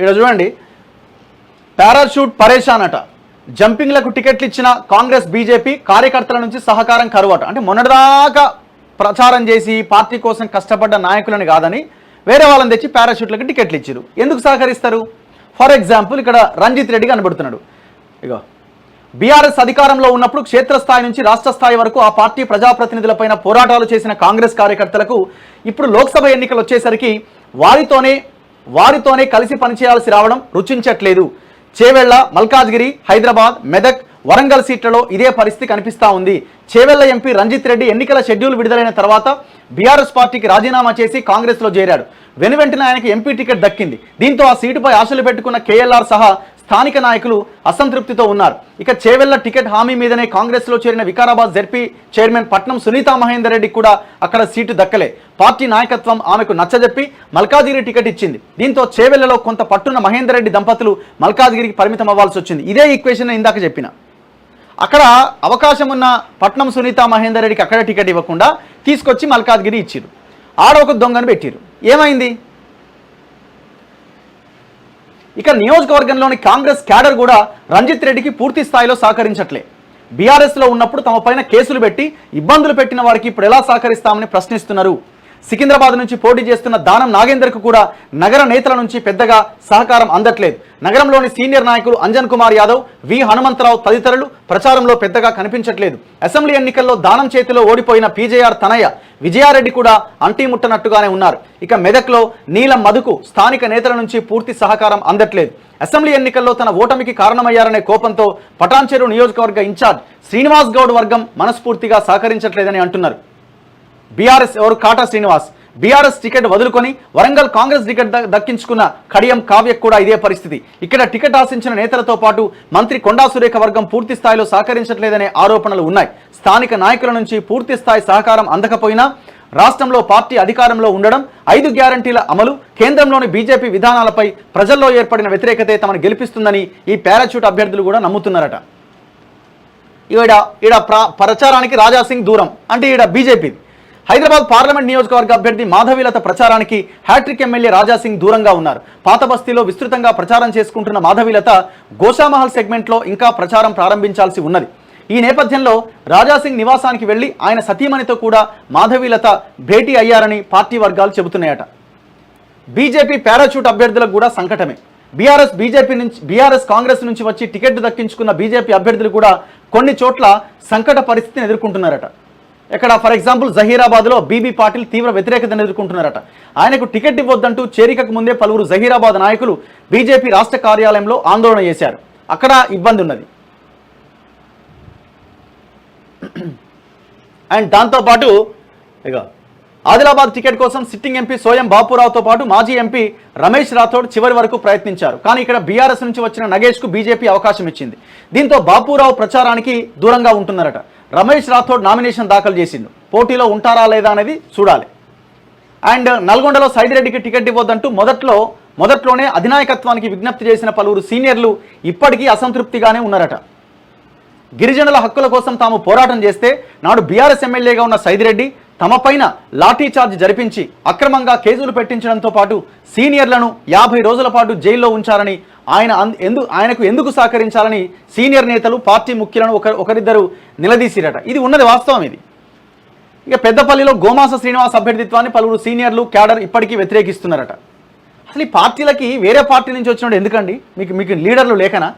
ఇక్కడ చూడండి, పారాషూట్ పరేషాన్ అట, జంపింగ్లకు టికెట్లు ఇచ్చిన కాంగ్రెస్ బీజేపీ కార్యకర్తల నుంచి సహకారం కరువట. అంటే మొన్నటిదాకా ప్రచారం చేసి పార్టీ కోసం కష్టపడ్డ నాయకులని కాదని వేరే వాళ్ళని తెచ్చి పారాషూట్లకు టికెట్లు ఇచ్చారు. ఎందుకు సహకరిస్తారు? ఫర్ ఎగ్జాంపుల్ ఇక్కడ రంజిత్ రెడ్డి కనబడుతున్నాడు. ఇగో బీఆర్ఎస్ అధికారంలో ఉన్నప్పుడు క్షేత్రస్థాయి నుంచి రాష్ట్ర స్థాయి వరకు ఆ పార్టీ ప్రజాప్రతినిధులపైన పోరాటాలు చేసిన కాంగ్రెస్ కార్యకర్తలకు ఇప్పుడు లోక్సభ ఎన్నికలు వచ్చేసరికి వారితోనే కలిసి పనిచేయాల్సి రావడం రుచించట్లేదు. చేవెళ్ల, మల్కాజ్గిరి, హైదరాబాద్, మెదక్, వరంగల్ సీట్లలో ఇదే పరిస్థితి కనిపిస్తా ఉంది. చేవెళ్ల ఎంపీ రంజిత్ రెడ్డి ఎన్నికల షెడ్యూల్ విడుదలైన తర్వాత బీఆర్ఎస్ పార్టీకి రాజీనామా చేసి కాంగ్రెస్లో చేరాడు. వెనువెంటనే ఆయనకు ఎంపీ టికెట్ దక్కింది. దీంతో ఆ సీటుపై ఆశలు పెట్టుకున్న కేఎల్ఆర్ సహా స్థానిక నాయకులు అసంతృప్తితో ఉన్నారు. ఇక చేవెళ్ల టికెట్ హామీ మీదనే కాంగ్రెస్లో చేరిన వికారాబాద్ జెడ్పీ చైర్మన్ పట్నం సునీతా మహేందర్ రెడ్డి కూడా అక్కడ సీటు దక్కలే. పార్టీ నాయకత్వం ఆమెకు నచ్చజెప్పి మల్కాజ్గిరి టికెట్ ఇచ్చింది. దీంతో చేవెళ్లలో కొంత పట్టున్న మహేందర్ రెడ్డి దంపతులు మల్కాజ్గిరికి పరిమితం అవ్వాల్సి వచ్చింది. ఇదే ఈక్వేషన్ ఇందాక చెప్పిన. అక్కడ అవకాశం ఉన్న పట్నం సునీతా మహేందర్ రెడ్డికి అక్కడ టికెట్ ఇవ్వకుండా తీసుకొచ్చి మల్కాజ్గిరి ఇచ్చిరు. ఆడ ఒక దొంగను పెట్టిరు. ఏమైంది? ఇక నియోజకవర్గంలోని కాంగ్రెస్ క్యాడర్ కూడా రంజిత్ రెడ్డికి పూర్తి స్థాయిలో సహకరించట్లే. బీఆర్ఎస్లో ఉన్నప్పుడు తమ పైన కేసులు పెట్టి ఇబ్బందులు పెట్టిన వారికి ఇప్పుడు ఎలా సహకరిస్తామని ప్రశ్నిస్తున్నారు. సికింద్రాబాద్ నుంచి పోటీ చేస్తున్న దానం నాగేందర్కు కూడా నగర నేతల నుంచి పెద్దగా సహకారం అందట్లేదు. నగరంలోని సీనియర్ నాయకులు అంజన్ కుమార్ యాదవ్, వి హనుమంతరావు తదితరులు ప్రచారంలో పెద్దగా కనిపించట్లేదు. అసెంబ్లీ ఎన్నికల్లో దానం చేతిలో ఓడిపోయిన పీజేఆర్ తనయ్య విజయారెడ్డి కూడా అంటీముట్టనట్టుగానే ఉన్నారు. ఇక మెదక్లో నీలం మధుకు స్థానిక నేతల నుంచి పూర్తి సహకారం అందట్లేదు. అసెంబ్లీ ఎన్నికల్లో తన ఓటమికి కారణమయ్యారనే కోపంతో పటాన్చెరు నియోజకవర్గ ఇన్ఛార్జ్ శ్రీనివాస్ గౌడ్ వర్గం మనస్ఫూర్తిగా సహకరించట్లేదని అంటున్నారు. బీఆర్ఎస్ ఎవరు? కాటా శ్రీనివాస్ బీఆర్ఎస్ టికెట్ వదులుకొని వరంగల్ కాంగ్రెస్ టికెట్ దక్కించుకున్న కడియం కావ్యకు కూడా ఇదే పరిస్థితి. ఇక్కడ టికెట్ ఆశించిన నేతలతో పాటు మంత్రి కొండా సురేఖ వర్గం పూర్తి స్థాయిలో సహకరించట్లేదనే ఆరోపణలు ఉన్నాయి. స్థానిక నాయకుల నుంచి పూర్తి స్థాయి సహకారం అందకపోయినా రాష్ట్రంలో పార్టీ అధికారంలో ఉండడం, 5 గ్యారంటీల అమలు, కేంద్రంలోని బీజేపీ విధానాలపై ప్రజల్లో ఏర్పడిన వ్యతిరేకతే తమను గెలిపిస్తుందని ఈ పారాచూట్ అభ్యర్థులు కూడా నమ్ముతున్నారట. ఈడ ప్రచారానికి రాజాసింగ్ దూరం అంటే ఈడ బీజేపీ. హైదరాబాద్ పార్లమెంట్ నియోజకవర్గ అభ్యర్థి మాధవీలత ప్రచారానికి హ్యాట్రిక్ ఎమ్మెల్యే రాజాసింగ్ దూరంగా ఉన్నారు. పాత బస్తీలో విస్తృతంగా ప్రచారం చేసుకుంటున్న మాధవీలత గోషామహల్ సెగ్మెంట్లో ఇంకా ప్రచారం ప్రారంభించాల్సి ఉన్నది. ఈ నేపథ్యంలో రాజాసింగ్ నివాసానికి వెళ్లి ఆయన సతీమణితో కూడా మాధవీలత భేటీ అయ్యారని పార్టీ వర్గాలు చెబుతున్నాయట. బీజేపీ పారాచూట్ అభ్యర్థులకు కూడా సంకటమే. బీఆర్ఎస్ కాంగ్రెస్ నుంచి వచ్చి టికెట్ దక్కించుకున్న బీజేపీ అభ్యర్థులు కూడా కొన్ని చోట్ల సంకట పరిస్థితిని ఎదుర్కొంటున్నారట. ఇక్కడ ఫర్ ఎగ్జాంపుల్ జహీరాబాద్లో బీబీ పాటిల్ తీవ్ర వ్యతిరేకతను ఎదుర్కొంటున్నారట. ఆయనకు టికెట్ ఇవ్వొద్దంటూ చేరికకు ముందే పలువురు జహీరాబాద్ నాయకులు బీజేపీ రాష్ట్ర కార్యాలయంలో ఆందోళన చేశారు. అక్కడ ఇబ్బంది ఉన్నది. అండ్ దాంతోపాటు ఇక ఆదిలాబాద్ టికెట్ కోసం సిట్టింగ్ ఎంపీ సోయం బాపురావుతో పాటు మాజీ ఎంపీ రమేష్ రాథోడ్ చివరి వరకు ప్రయత్నించారు. కానీ ఇక్కడ బీఆర్ఎస్ నుంచి వచ్చిన నగేష్కు బీజేపీ అవకాశం ఇచ్చింది. దీంతో బాపురావు ప్రచారానికి దూరంగా ఉంటున్నారట. రమేష్ రాథోడ్ నామినేషన్ దాఖలు చేసిండు. పోటీలో ఉంటారా లేదా అనేది చూడాలి. అండ్ నల్గొండలో సైదిరెడ్డికి టికెట్ ఇవ్వద్దంటూ మొదట్లోనే అధినాయకత్వానికి విజ్ఞప్తి చేసిన పలువురు సీనియర్లు ఇప్పటికీ అసంతృప్తిగానే ఉన్నారట. గిరిజనుల హక్కుల కోసం తాము పోరాటం చేస్తే నాడు బీఆర్ఎస్ ఎమ్మెల్యేగా ఉన్న సైదిరెడ్డి తమపైన లాఠీ చార్జ్ జరిపించి అక్రమంగా కేసులు పెట్టించడంతో పాటు సీనియర్లను 50 రోజుల పాటు జైల్లో ఉంచారని ఆయనకు ఎందుకు సహకరించాలని సీనియర్ నేతలు పార్టీ ముఖ్యులను ఒకరిద్దరు నిలదీసిరట. ఇది ఉన్నది వాస్తవం. ఇది ఇక పెద్దపల్లిలో గోమాస శ్రీనివాస్ అభ్యర్థిత్వాన్ని పలువురు సీనియర్లు క్యాడర్ ఇప్పటికీ వ్యతిరేకిస్తున్నారట. అసలు ఈ పార్టీలకి వేరే పార్టీ నుంచి వచ్చినప్పుడు ఎందుకండి? మీకు లీడర్లు లేకనా?